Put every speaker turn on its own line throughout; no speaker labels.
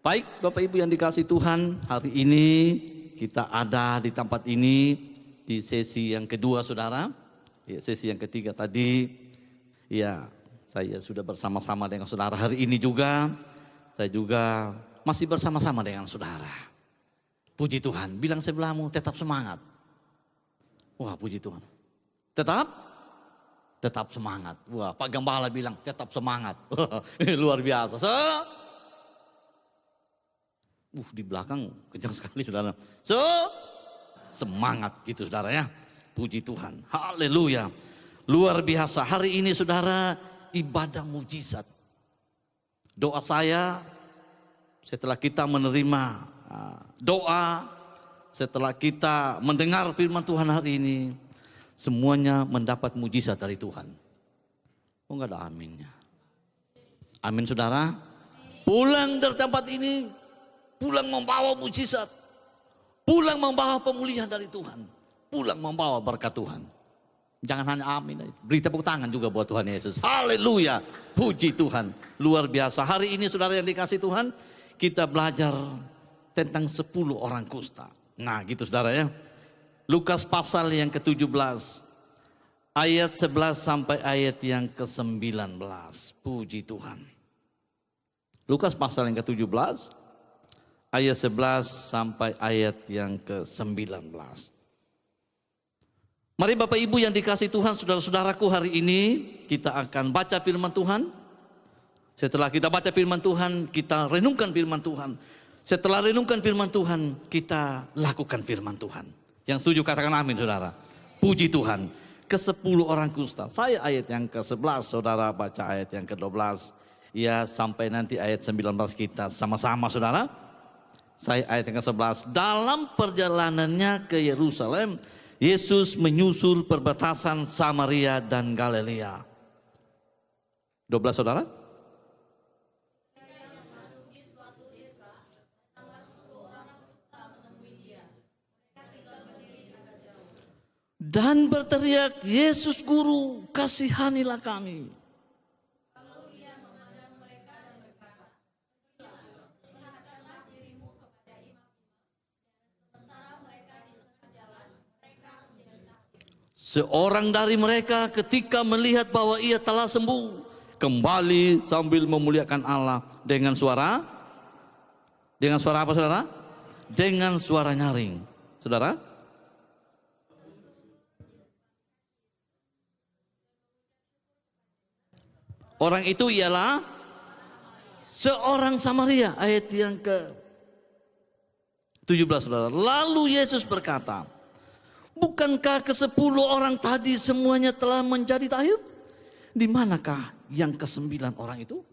Baik Bapak Ibu yang dikasihi Tuhan, hari ini kita ada di tempat ini di sesi yang kedua saudara. Ya, sesi yang ketiga tadi, ya saya sudah bersama-sama dengan saudara hari ini juga. Saya juga masih bersama-sama dengan saudara. Puji Tuhan, bilang sebelahmu tetap semangat. Wah puji Tuhan, tetap semangat. Wah Pak Gembala bilang tetap semangat. Luar biasa. Di belakang kencang sekali saudara. Semangat gitu saudara ya. Puji Tuhan. Haleluya. Luar biasa. Hari ini saudara ibadah mujizat. Doa saya setelah kita menerima doa, setelah kita mendengar firman Tuhan hari ini, semuanya mendapat mujizat dari Tuhan. Oh enggak ada aminnya. Amin saudara. Pulang dari tempat ini, pulang membawa mujizat, pulang membawa pemulihan dari Tuhan, pulang membawa berkat Tuhan. Jangan hanya amin, beri tepuk tangan juga buat Tuhan Yesus. Haleluya, puji Tuhan, luar biasa. Hari ini saudara yang dikasih Tuhan, kita belajar tentang 10 orang kusta. Nah gitu saudara ya. Lukas pasal yang ke-17, ayat 11 sampai ayat yang ke-19. Puji Tuhan. Lukas pasal yang ke-17, ayat 11 sampai ayat yang ke-19. Mari Bapak Ibu yang dikasih Tuhan, saudara-saudaraku, hari ini kita akan baca firman Tuhan. Setelah kita baca firman Tuhan, kita renungkan firman Tuhan. Setelah renungkan firman Tuhan, kita lakukan firman Tuhan. Yang setuju katakan amin saudara. Puji Tuhan. Ke-10 orang kusta. Saya ayat yang ke-11, saudara baca ayat yang ke-12. Ya sampai nanti ayat 19 kita sama-sama saudara. Saya ayat yang ke-11. Dalam perjalanannya ke Yerusalem, Yesus menyusul perbatasan Samaria dan Galilea. 12 saudara. Dan berteriak, Yesus Guru, kasihanilah kami. Seorang dari mereka ketika melihat bahwa ia telah sembuh, kembali sambil memuliakan Allah dengan suara apa saudara? Dengan suara nyaring. Saudara? Orang itu ialah seorang Samaria, ayat yang ke-17 saudara. Lalu Yesus berkata, bukankah ke-10 orang tadi semuanya telah menjadi tahir? Di manakah yang ke-9 orang itu?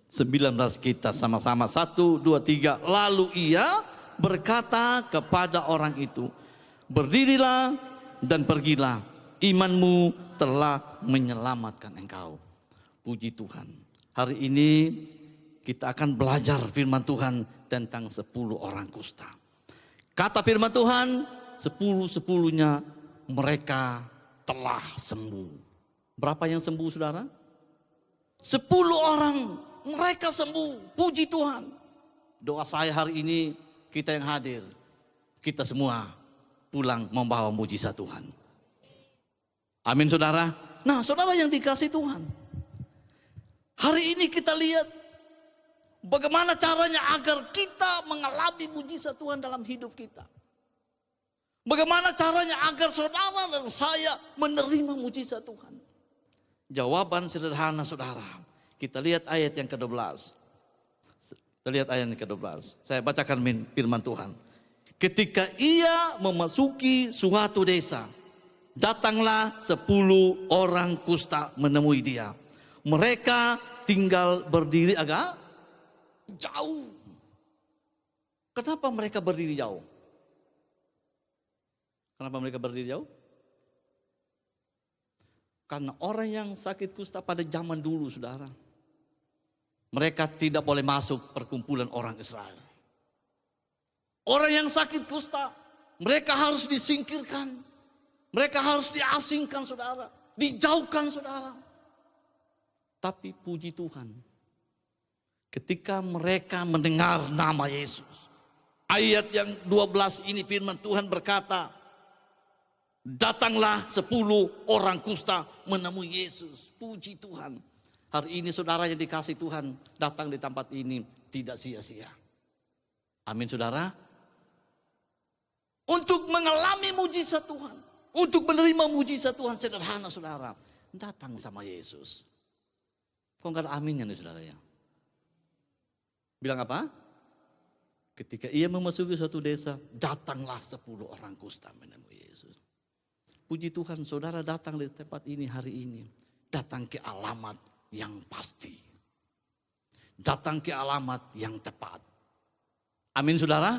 Sembilan belas kita sama-sama. 1, 2, 3. Lalu ia berkata kepada orang itu, berdirilah dan pergilah, imanmu telah menyelamatkan engkau. Puji Tuhan. Hari ini kita akan belajar firman Tuhan tentang 10 orang kusta. Kata firman Tuhan, 10-10-nya mereka telah sembuh. Berapa yang sembuh saudara? 10 orang mereka sembuh. Puji Tuhan. Doa saya hari ini, kita yang hadir, kita semua pulang membawa mujizat Tuhan. Amin saudara. Nah saudara yang dikasih Tuhan, hari ini kita lihat bagaimana caranya agar kita mengalami mujizat Tuhan dalam hidup kita. Bagaimana caranya agar saudara dan saya menerima mujizat Tuhan. Jawaban sederhana saudara. Kita lihat ayat yang ke-12. Kita lihat ayat yang ke-12. Saya bacakan firman Tuhan. Ketika ia memasuki suatu desa, datanglah 10 orang kusta menemui dia. Mereka tinggal berdiri agak jauh. Kenapa mereka berdiri jauh? Kenapa mereka berdiri jauh? Karena orang yang sakit kusta pada zaman dulu saudara, mereka tidak boleh masuk perkumpulan orang Israel. Orang yang sakit kusta, mereka harus disingkirkan. Mereka harus diasingkan saudara. dijauhkan saudara. Tapi puji Tuhan, ketika mereka mendengar nama Yesus. Ayat yang 12 ini firman Tuhan berkata, datanglah 10 orang kusta menemui Yesus. Puji Tuhan. Hari ini saudara yang dikasih Tuhan datang di tempat ini tidak sia-sia. Amin saudara. Untuk mengalami mujizat Tuhan. Untuk menerima mujizat Tuhan sederhana saudara. Datang sama Yesus. Kok enggak ada aminnya nih saudara ya? Bilang apa? Ketika ia memasuki suatu desa, datanglah 10 orang kusta menemui Yesus. Puji Tuhan, saudara datang di tempat ini hari ini. Datang ke alamat yang pasti. Datang ke alamat yang tepat. Amin saudara.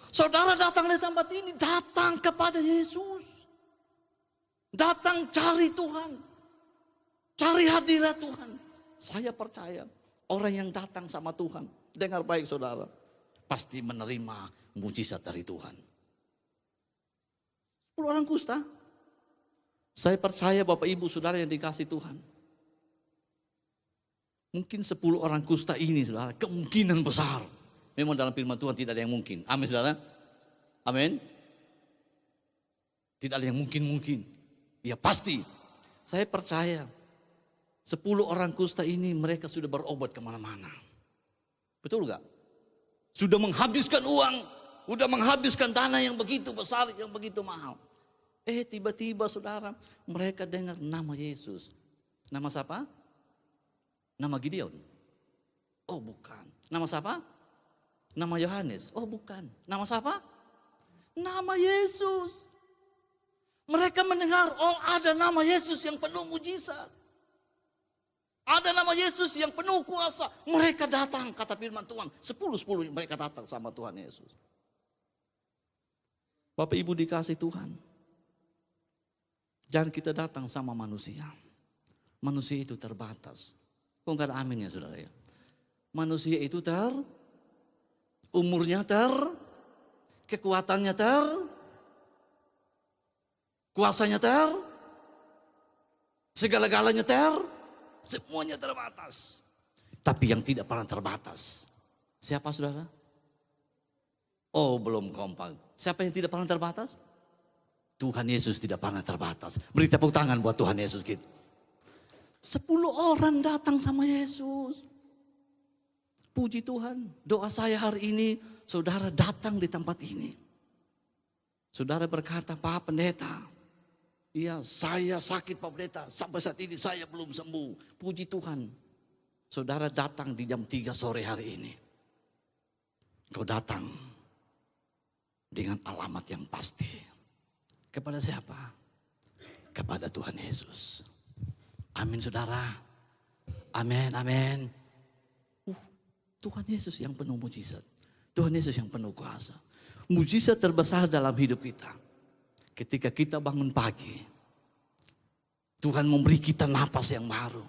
Saudara datang di tempat ini, datang kepada Yesus. Datang cari Tuhan. Cari hadirat Tuhan. Saya percaya orang yang datang sama Tuhan, dengar baik saudara, pasti menerima mujizat dari Tuhan. 10 orang kusta. Saya percaya Bapak Ibu Saudara yang dikasih Tuhan. Mungkin 10 orang kusta ini saudara, kemungkinan besar. Memang dalam firman Tuhan tidak ada yang mungkin. Amin saudara. Amin. Tidak ada yang mungkin-mungkin. Ya pasti. Saya percaya 10 orang kusta ini mereka sudah berobat kemana-mana. Betul gak? Sudah menghabiskan uang, sudah menghabiskan dana yang begitu besar, yang begitu mahal. Tiba-tiba saudara, mereka dengar nama Yesus. Nama siapa? Nama Gideon. Oh bukan. Nama siapa? Nama Yohanes. Oh bukan. Nama siapa? Nama Yesus. Mereka mendengar, oh ada nama Yesus yang penuh mujizat. Ada nama Yesus yang penuh kuasa. Mereka datang, kata firman Tuhan. 10 mereka datang sama Tuhan Yesus. Bapak Ibu dikasih Tuhan. Jangan kita datang sama manusia. Manusia itu terbatas. Kok enggak ada amin ya saudara ya? Manusia itu umurnya kekuatannya kuasanya segala-galanya semuanya terbatas. Tapi yang tidak pernah terbatas. Siapa saudara? Oh belum kompak. Siapa yang tidak pernah terbatas? Tuhan Yesus tidak pernah terbatas. Beri tepuk tangan buat Tuhan Yesus gitu. 10 orang datang sama Yesus. Puji Tuhan. Doa saya hari ini, saudara datang di tempat ini. Saudara berkata, Pak Pendeta, iya saya sakit Pak Pendeta, sampai saat ini saya belum sembuh. Puji Tuhan. Saudara datang di jam 3 sore hari ini. Kau datang dengan alamat yang pasti. Kepada siapa? Kepada Tuhan Yesus. Amin saudara. Amin, amin. Tuhan Yesus yang penuh mujizat. Tuhan Yesus yang penuh kuasa. Mujizat terbesar dalam hidup kita. Ketika kita bangun pagi. Tuhan memberi kita napas yang baru.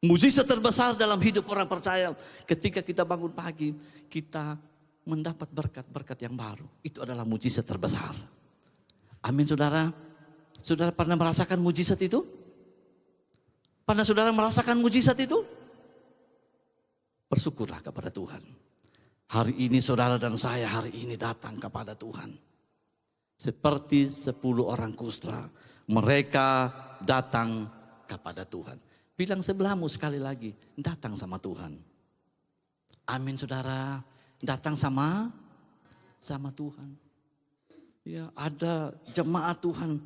Mujizat terbesar dalam hidup orang percaya. Ketika kita bangun pagi. Kita mendapat berkat-berkat yang baru. Itu adalah mujizat terbesar. Amin saudara. Saudara pernah merasakan mujizat itu? Pernah saudara merasakan mujizat itu? Bersyukurlah kepada Tuhan. Hari ini saudara dan saya hari ini datang kepada Tuhan. Seperti 10 orang kusta. Mereka datang kepada Tuhan. Bilang sebelahmu sekali lagi. Datang sama Tuhan. Amin saudara. Datang sama Tuhan. Ya, ada jemaat Tuhan.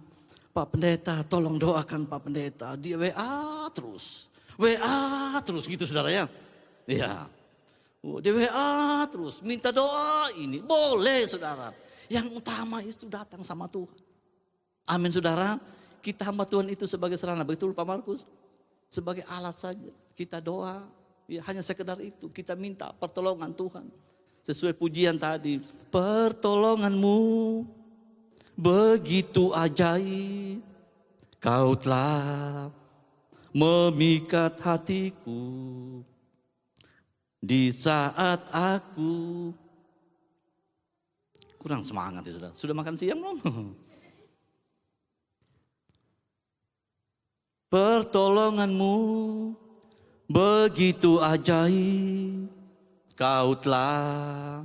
Pak Pendeta, tolong doakan Pak Pendeta. Dia WA terus gitu saudara ya. Ya. Dia WA terus, minta doa ini. Boleh saudara. Yang utama itu datang sama Tuhan. Amin saudara. Kita hamba Tuhan itu sebagai sarana. Betul Pak Markus? Sebagai alat saja. Kita doa. Ya, hanya sekedar itu. Kita minta pertolongan Tuhan. Sesuai pujian tadi. Pertolonganmu begitu ajaib, kau telah memikat hatiku di saat aku kurang semangat ya sudah. Sudah makan siang belum? Pertolonganmu begitu ajaib, Kau telah.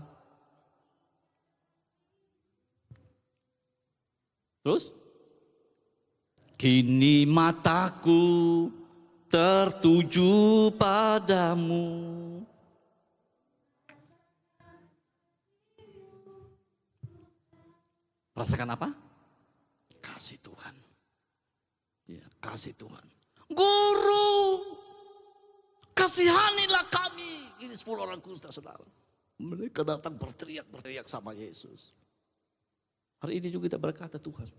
Terus? Kini mataku tertuju padamu. Rasakan apa? Kasih Tuhan. Ya, kasih Tuhan. Guru, kasihanilah kami. Ini 10 orang kusta, saudara. Mereka datang berteriak sama Yesus. Hari ini juga kita berkata, Tuhan,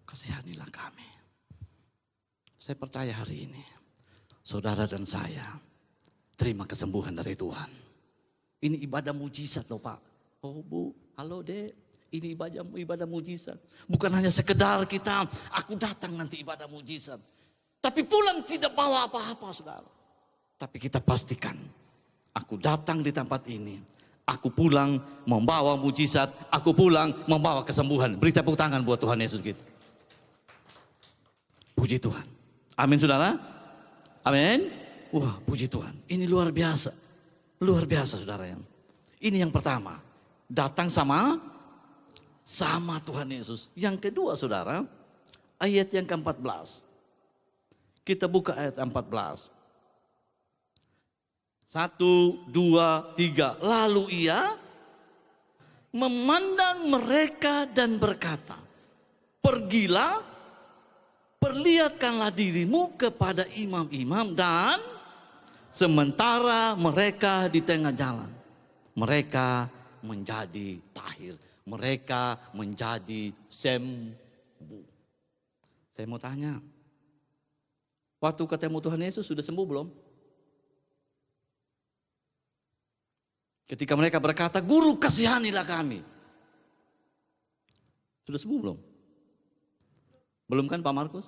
kasihanilah kami. Saya percaya hari ini, saudara dan saya terima kesembuhan dari Tuhan. Ini ibadah mujizat loh Pak. Oh Bu, halo Dek. Ini ibadah mujizat. Bukan hanya sekedar kita, aku datang nanti ibadah mujizat. Tapi pulang tidak bawa apa-apa saudara. Tapi kita pastikan, aku datang di tempat ini. Aku pulang membawa mujizat. Aku pulang membawa kesembuhan. Beri tepuk tangan buat Tuhan Yesus kita. Puji Tuhan. Amin saudara. Amin. Wah puji Tuhan. Ini luar biasa. Luar biasa saudara yang. Ini yang pertama. Datang sama Tuhan Yesus. Yang kedua saudara. Ayat yang ke-14. Kita buka ayat 14. 1, 2, 3. Lalu ia memandang mereka dan berkata, pergilah, perlihatkanlah dirimu kepada imam-imam dan sementara mereka di tengah jalan, mereka menjadi tahir, mereka menjadi sembuh. Saya mau tanya, waktu ketemu Tuhan Yesus sudah sembuh belum? Ketika mereka berkata, Guru kasihanilah kami. Sudah sembuh belum? Belum kan Pak Markus?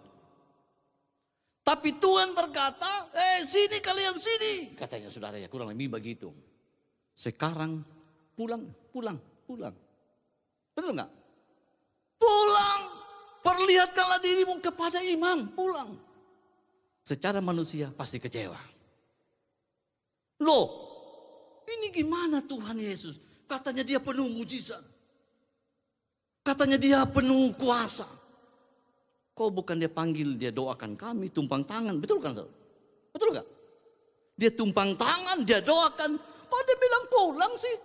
Tapi Tuhan berkata, sini kalian sini. Katanya saudara ya kurang lebih begitu. Sekarang pulang. Betul enggak? Pulang. Perlihatkanlah dirimu kepada imam. Pulang. Secara manusia pasti kecewa. Loh. Ini gimana Tuhan Yesus? Katanya dia penuh mujizat. Katanya dia penuh kuasa. Kok bukan dia panggil, dia doakan kami, tumpang tangan. Betul kan? Betul gak? Dia tumpang tangan, dia doakan. Kok dia bilang pulang sih?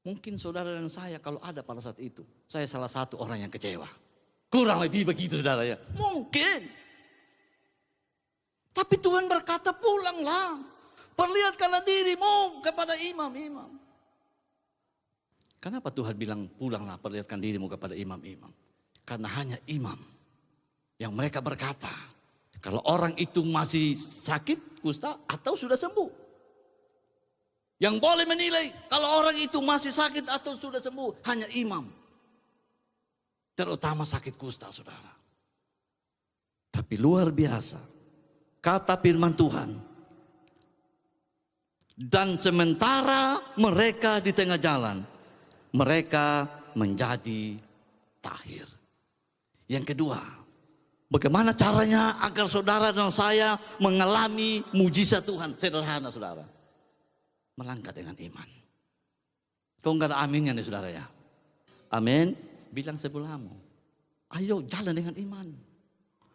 Mungkin saudara dan saya kalau ada pada saat itu. Saya salah satu orang yang kecewa. Kurang lebih begitu saudara ya. Mungkin. Tapi Tuhan berkata pulanglah. Perlihatkanlah dirimu kepada imam-imam. Kenapa Tuhan bilang pulanglah perlihatkan dirimu kepada imam-imam? Karena hanya imam yang mereka berkata, kalau orang itu masih sakit kusta atau sudah sembuh. Yang boleh menilai kalau orang itu masih sakit atau sudah sembuh hanya imam. Terutama sakit kusta saudara. Tapi luar biasa. Kata firman Tuhan. Dan sementara mereka di tengah jalan, mereka menjadi tahir. Yang kedua, bagaimana caranya agar saudara dan saya mengalami mujizat Tuhan? Sederhana saudara, melangkah dengan iman. Kok enggak ada aminnya nih saudara ya? Amin. Bilang sebelahmu, ayo jalan dengan iman.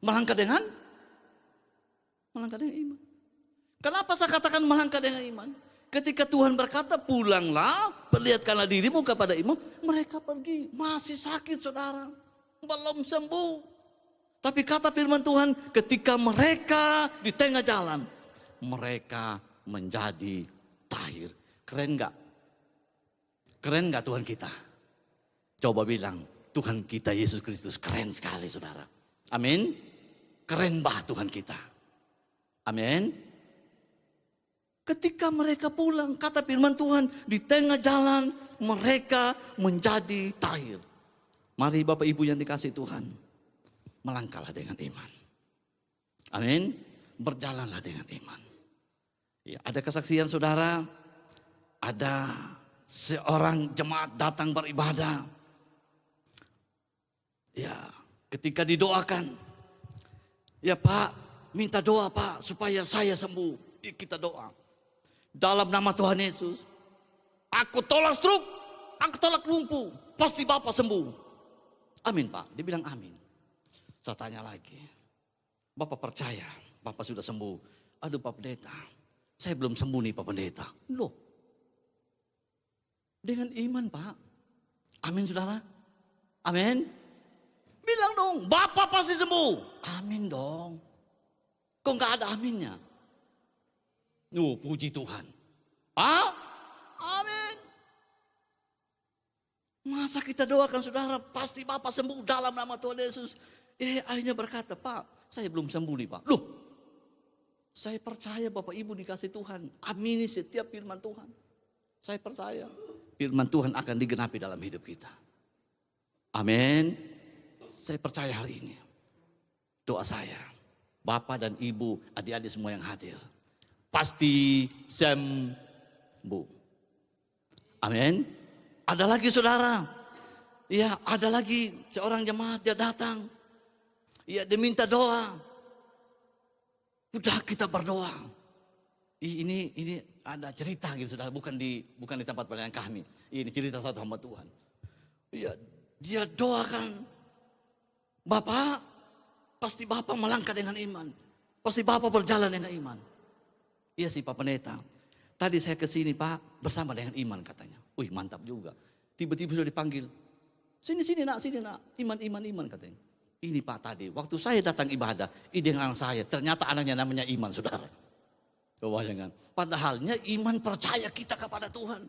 Melangkah dengan iman. Kenapa saya katakan melangkah dengan iman? Ketika Tuhan berkata pulanglah, perlihatkanlah dirimu kepada imam. Mereka pergi, masih sakit saudara. Belum sembuh. Tapi kata firman Tuhan ketika mereka di tengah jalan. Mereka menjadi tahir. Keren gak? Keren gak Tuhan kita? Coba bilang Tuhan kita Yesus Kristus keren sekali saudara. Amin. Keren bah Tuhan kita. Amin. Ketika mereka pulang, kata firman Tuhan, di tengah jalan mereka menjadi tahir. Mari Bapak Ibu yang dikasih Tuhan, melangkahlah dengan iman. Amin. Berjalanlah dengan iman. Ya, ada kesaksian saudara, ada seorang jemaat datang beribadah. Ya, ketika didoakan, Ya Pak, minta doa Pak supaya saya sembuh. Kita doa. Dalam nama Tuhan Yesus, aku tolak stroke, aku tolak lumpuh, pasti Bapak sembuh. Amin Pak, dia bilang amin. Saya tanya lagi, Bapak percaya Bapak sudah sembuh? Aduh Pak Pendeta, saya belum sembuh nih Pak Pendeta. Loh, dengan iman Pak. Amin saudara, amin. Bilang dong, Bapak pasti sembuh. Amin dong. Kok nggak ada aminnya? Puji Tuhan. Amin. Masa kita doakan saudara, pasti Bapak sembuh dalam nama Tuhan Yesus. Akhirnya berkata, Pak, saya belum sembuh nih Pak. Loh, saya percaya Bapak Ibu dikasih Tuhan. Amini setiap firman Tuhan. Saya percaya firman Tuhan akan digenapi dalam hidup kita. Amin. Saya percaya hari ini. Doa saya, Bapak dan Ibu, adik-adik semua yang hadir, pasti sembuh. Amin. Ada lagi saudara, ya ada lagi seorang jemaat dia datang, ya dia minta doa. Udah kita berdoa. Ini ada cerita gitu saudara, bukan di tempat pelayanan kami. Ini cerita satu hamba Tuhan. Ya dia doakan, Bapak, pasti Bapak melangkah dengan iman. Pasti Bapak berjalan dengan iman. Iya sih Pak Pendeta. Tadi saya ke sini Pak bersama dengan iman katanya. Wih mantap juga. Tiba-tiba sudah dipanggil. Sini nak. Iman katanya. Ini Pak tadi waktu saya datang ibadah. Ini dengan anak saya. Ternyata anaknya namanya Iman saudara. Bayangkan. Padahalnya iman percaya kita kepada Tuhan.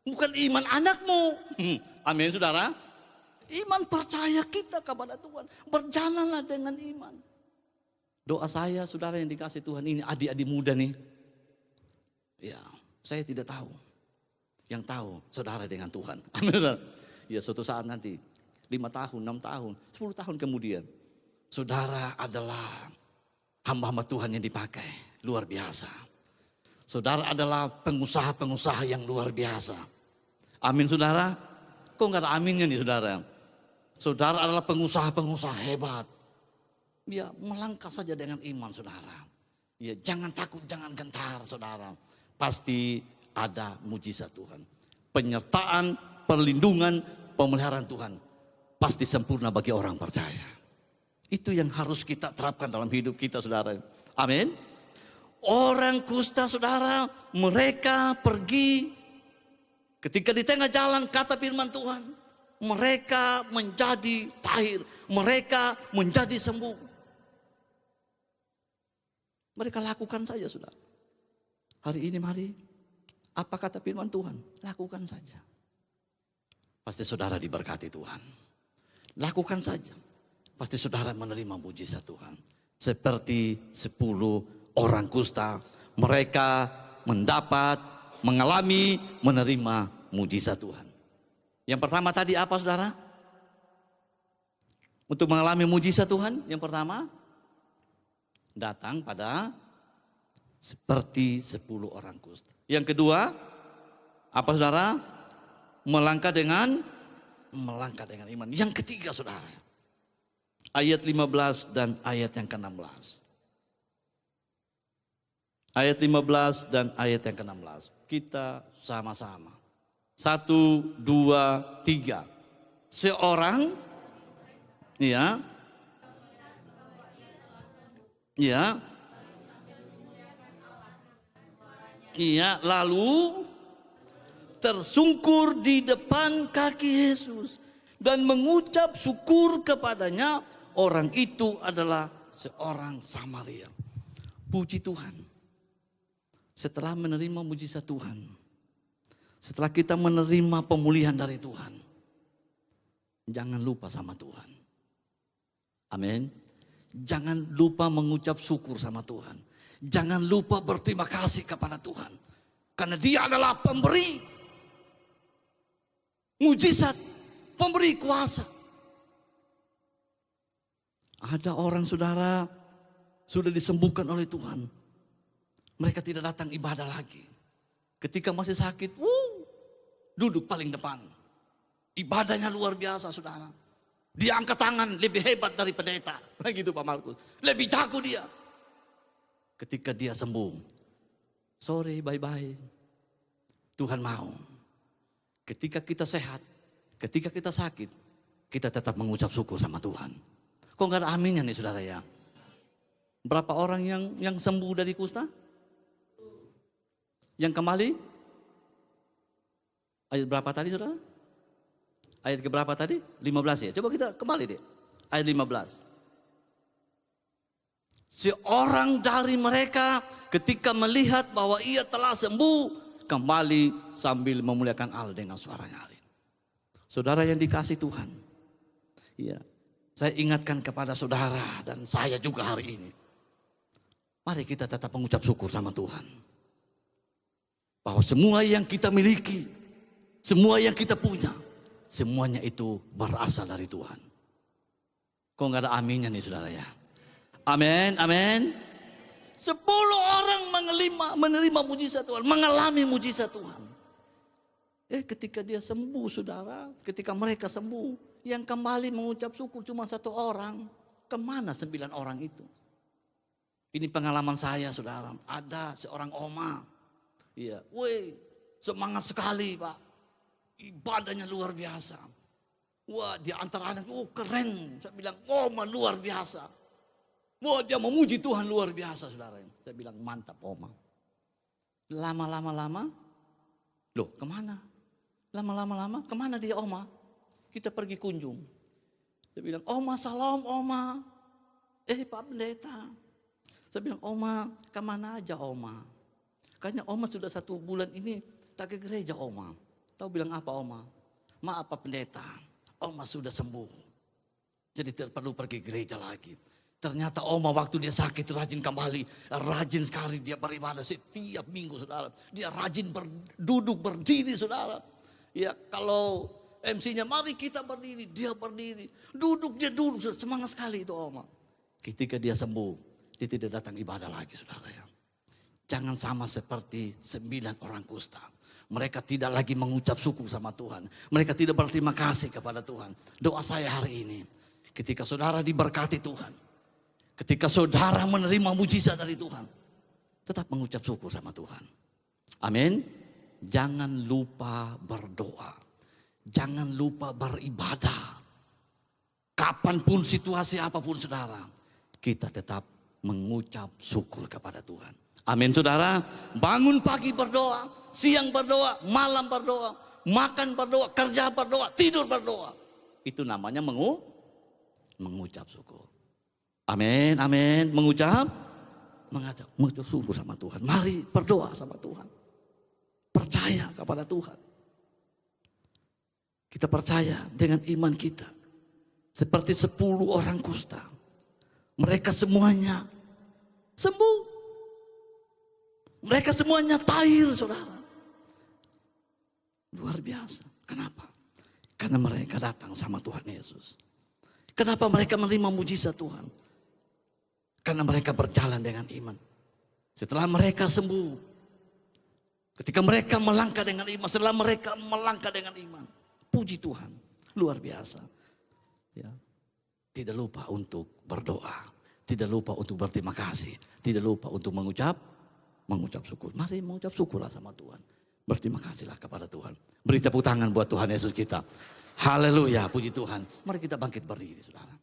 Bukan iman anakmu. Amin saudara. Iman percaya kita kepada Tuhan. Berjalanlah dengan iman. Doa saya saudara yang dikasih Tuhan ini adik-adik muda nih. Ya saya tidak tahu. Yang tahu saudara dengan Tuhan. Amin. Ya suatu saat nanti 5 tahun, 6 tahun, 10 tahun kemudian. Saudara adalah hamba-hamba Tuhan yang dipakai. Luar biasa. Saudara adalah pengusaha-pengusaha yang luar biasa. Amin saudara. Kok enggak ada aminnya nih saudara? Saudara adalah pengusaha-pengusaha hebat. Ya melangkah saja dengan iman saudara. Ya jangan takut, jangan gentar saudara. Pasti ada mujizat Tuhan. Penyertaan, perlindungan, pemeliharaan Tuhan. Pasti sempurna bagi orang percaya. Itu yang harus kita terapkan dalam hidup kita saudara. Amin. Orang kusta saudara, mereka pergi. Ketika di tengah jalan kata firman Tuhan. Mereka menjadi tahir. Mereka menjadi sembuh. Mereka lakukan saja saudara. Hari ini mari. Apa kata firman Tuhan? Lakukan saja. Pasti saudara diberkati Tuhan. Lakukan saja. Pasti saudara menerima mujizat Tuhan. Seperti 10 orang kusta. Mereka mendapat, mengalami, menerima mujizat Tuhan. Yang pertama tadi apa saudara? Untuk mengalami mujizat Tuhan, yang pertama datang pada seperti 10 orang kusta. Yang kedua, apa saudara? Melangkah dengan iman. Yang ketiga saudara, ayat 15 dan ayat yang ke-16. Ayat 15 dan ayat yang ke-16. Kita sama-sama. 1, 2, 3. Seorang, ya, lalu tersungkur di depan kaki Yesus dan mengucap syukur kepadanya. Orang itu adalah seorang Samaria. Puji Tuhan. Setelah menerima mujizat Tuhan, setelah kita menerima pemulihan dari Tuhan, jangan lupa sama Tuhan. Amin. Jangan lupa mengucap syukur sama Tuhan. Jangan lupa berterima kasih kepada Tuhan. Karena Dia adalah pemberi mujizat, pemberi kuasa. Ada orang saudara sudah disembuhkan oleh Tuhan. Mereka tidak datang ibadah lagi. Ketika masih sakit, duduk paling depan. Ibadahnya luar biasa saudara. Dia angkat tangan lebih hebat dari pendeta. Begitu Pak Markus. Lebih jago dia. Ketika dia sembuh. Sorry, bye-bye. Tuhan mau. Ketika kita sehat. Ketika kita sakit. Kita tetap mengucap syukur sama Tuhan. Kok gak ada aminnya nih saudara ya? Berapa orang yang sembuh dari kusta? Yang kembali? Ayat berapa tadi saudara? Ayat keberapa tadi? 15 ya. Coba kita kembali deh. Ayat 15. Seorang dari mereka ketika melihat bahwa ia telah sembuh, kembali sambil memuliakan Allah dengan suara nyaring. Saudara yang dikasih Tuhan. Iya. Saya ingatkan kepada saudara dan saya juga hari ini. Mari kita tetap mengucap syukur sama Tuhan. Bahwa semua yang kita miliki, semua yang kita punya, semuanya itu berasal dari Tuhan. Kok gak ada aminnya nih saudara ya? Amin, amin. 10 orang menerima mujizat Tuhan, mengalami mujizat Tuhan. Ketika dia sembuh saudara, ketika mereka sembuh, yang kembali mengucap syukur cuma 1 orang. Kemana 9 orang itu? Ini pengalaman saya saudara, ada seorang oma. Iya, semangat sekali Pak. Ibadahnya luar biasa. Wah, di antara anak, keren. Saya bilang, oma luar biasa. Wah, dia memuji Tuhan luar biasa, saudara. Saya bilang, mantap, oma. Lama-lama, loh kemana? Lama-lama, kemana dia, oma? Kita pergi kunjung. Saya bilang, oma, salam, oma. Pak pendeta. Saya bilang, oma, kemana aja, oma? Kayaknya oma sudah 1 bulan ini tak ke gereja, oma. Tahu bilang apa oma? Maaf Pak Pendeta, oma sudah sembuh. Jadi tidak perlu pergi gereja lagi. Ternyata oma waktu dia sakit rajin kembali. Rajin sekali dia beribadah setiap minggu saudara. Dia rajin duduk berdiri saudara. Ya kalau MC-nya mari kita berdiri, dia berdiri. Duduk dia duduk, semangat sekali itu oma. Ketika dia sembuh, dia tidak datang ibadah lagi saudara ya. Jangan sama seperti 9 orang kusta. Mereka tidak lagi mengucap syukur sama Tuhan. Mereka tidak berterima kasih kepada Tuhan. Doa saya hari ini. Ketika saudara diberkati Tuhan. Ketika saudara menerima mujizat dari Tuhan. Tetap mengucap syukur sama Tuhan. Amin. Jangan lupa berdoa. Jangan lupa beribadah. Kapanpun situasi apapun saudara. Kita tetap mengucap syukur kepada Tuhan. Amin saudara, bangun pagi berdoa, siang berdoa, malam berdoa, makan berdoa, kerja berdoa, tidur berdoa. Itu namanya mengucap syukur. Amin, amin, mengucap syukur sama Tuhan. Mari berdoa sama Tuhan. Percaya kepada Tuhan. Kita percaya dengan iman kita. Seperti 10 orang kusta. Mereka semuanya sembuh. Mereka semuanya tahir saudara. Luar biasa. Kenapa? Karena mereka datang sama Tuhan Yesus. Kenapa mereka menerima mujizat Tuhan? Karena mereka berjalan dengan iman. Setelah mereka sembuh. Ketika mereka melangkah dengan iman. Setelah mereka melangkah dengan iman. Puji Tuhan. Luar biasa. Ya. Tidak lupa untuk berdoa. Tidak lupa untuk berterima kasih. Tidak lupa untuk mengucap syukur. Mari mengucap syukurlah sama Tuhan. Berterima kasihlah kepada Tuhan. Beri tepuk tangan buat Tuhan Yesus kita. Haleluya, puji Tuhan. Mari kita bangkit berdiri saudara.